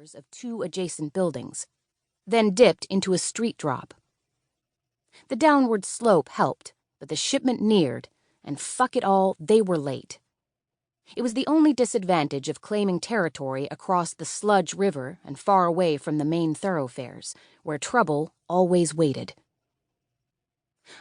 towers of 2 adjacent buildings, then dipped into a street drop. The downward slope helped, but the shipment neared, and fuck it all, they were late. It was the only disadvantage of claiming territory across the Sludge River and far away from the main thoroughfares, where trouble always waited.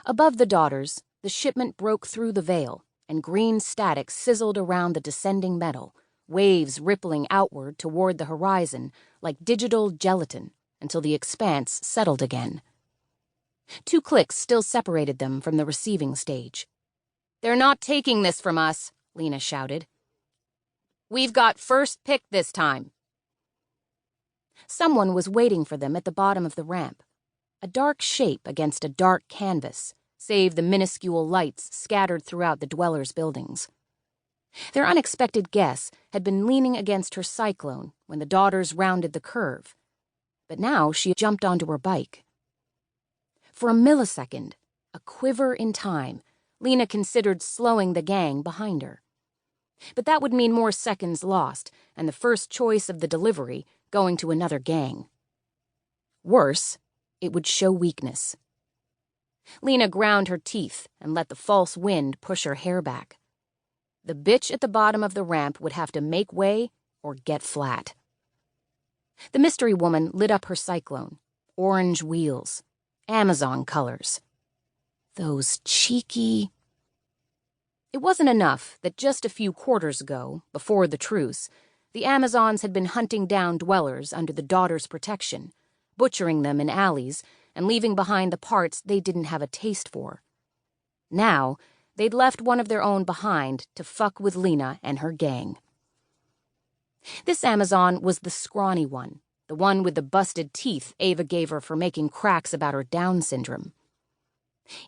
Above the Daughters, the shipment broke through the veil, and green static sizzled around the descending metal, waves rippling outward toward the horizon like digital gelatin until the expanse settled again. 2 clicks still separated them from the receiving stage. "They're not taking this from us," Lena shouted. "We've got first pick this time." Someone was waiting for them at the bottom of the ramp, a dark shape against a dark canvas, save the minuscule lights scattered throughout the dwellers' buildings. Their unexpected guess had been leaning against her cyclone when the Daughters rounded the curve, but now she jumped onto her bike. For a millisecond, a quiver in time, Lena considered slowing the gang behind her. But that would mean more seconds lost and the first choice of the delivery going to another gang. Worse, it would show weakness. Lena ground her teeth and let the false wind push her hair back. The bitch at the bottom of the ramp would have to make way or get flat. The mystery woman lit up her cyclone. Orange wheels. Amazon colors. Those cheeky... It wasn't enough that just a few quarters ago, before the truce, the Amazons had been hunting down dwellers under the Daughters' protection, butchering them in alleys and leaving behind the parts they didn't have a taste for. Now, they'd left one of their own behind to fuck with Lena and her gang. This Amazon was the scrawny one, the one with the busted teeth Ava gave her for making cracks about her Down syndrome.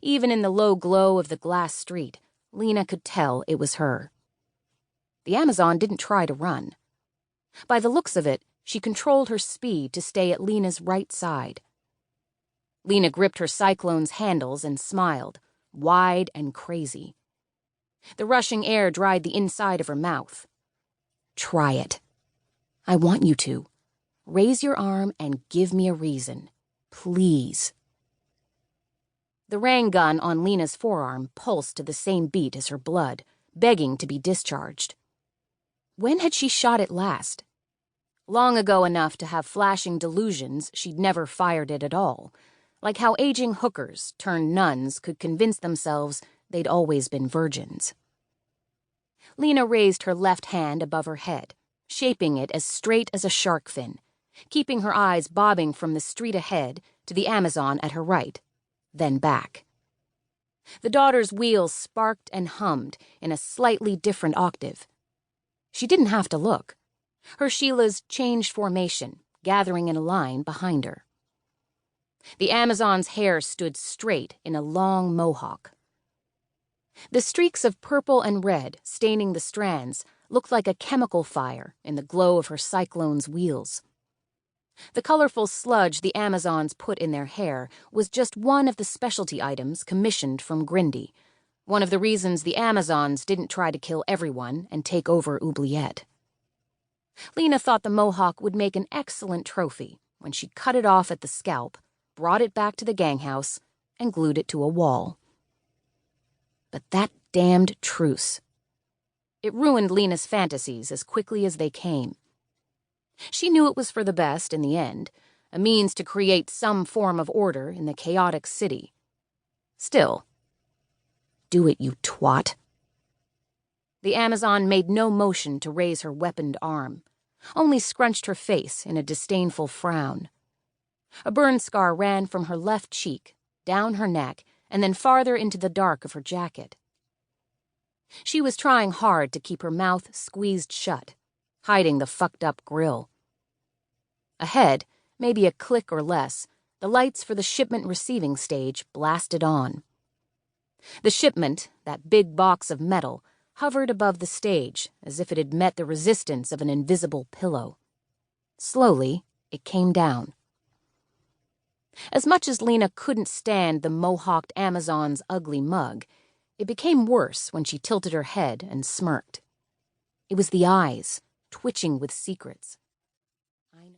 Even in the low glow of the glass street, Lena could tell it was her. The Amazon didn't try to run. By the looks of it, she controlled her speed to stay at Lena's right side. Lena gripped her cyclone's handles and smiled, wide and crazy. The rushing air dried the inside of her mouth. "Try it. I want you to. Raise your arm and give me a reason. Please." The rain gun on Lena's forearm pulsed to the same beat as her blood, begging to be discharged. When had she shot it last? Long ago enough to have flashing delusions she'd never fired it at all, like how aging hookers turned nuns could convince themselves they'd always been virgins. Lena raised her left hand above her head, shaping it as straight as a shark fin, keeping her eyes bobbing from the street ahead to the Amazon at her right, then back. The Daughters' wheels sparked and hummed in a slightly different octave. She didn't have to look. Her Sheilas changed formation, gathering in a line behind her. The Amazon's hair stood straight in a long mohawk. The streaks of purple and red staining the strands looked like a chemical fire in the glow of her cyclone's wheels. The colorful sludge the Amazons put in their hair was just one of the specialty items commissioned from Grindy, one of the reasons the Amazons didn't try to kill everyone and take over Oubliette. Lena thought the mohawk would make an excellent trophy when she cut it off at the scalp, brought it back to the ganghouse, and glued it to a wall. But that damned truce. It ruined Lena's fantasies as quickly as they came. She knew it was for the best in the end, a means to create some form of order in the chaotic city. Still, do it, you twat. The Amazon made no motion to raise her weaponed arm, only scrunched her face in a disdainful frown. A burn scar ran from her left cheek, down her neck, and then farther into the dark of her jacket. She was trying hard to keep her mouth squeezed shut, hiding the fucked-up grill. Ahead, maybe a click or less, the lights for the shipment receiving stage blasted on. The shipment, that big box of metal, hovered above the stage as if it had met the resistance of an invisible pillow. Slowly, it came down. As much as Lena couldn't stand the mohawked Amazon's ugly mug, it became worse when she tilted her head and smirked. It was the eyes, twitching with secrets.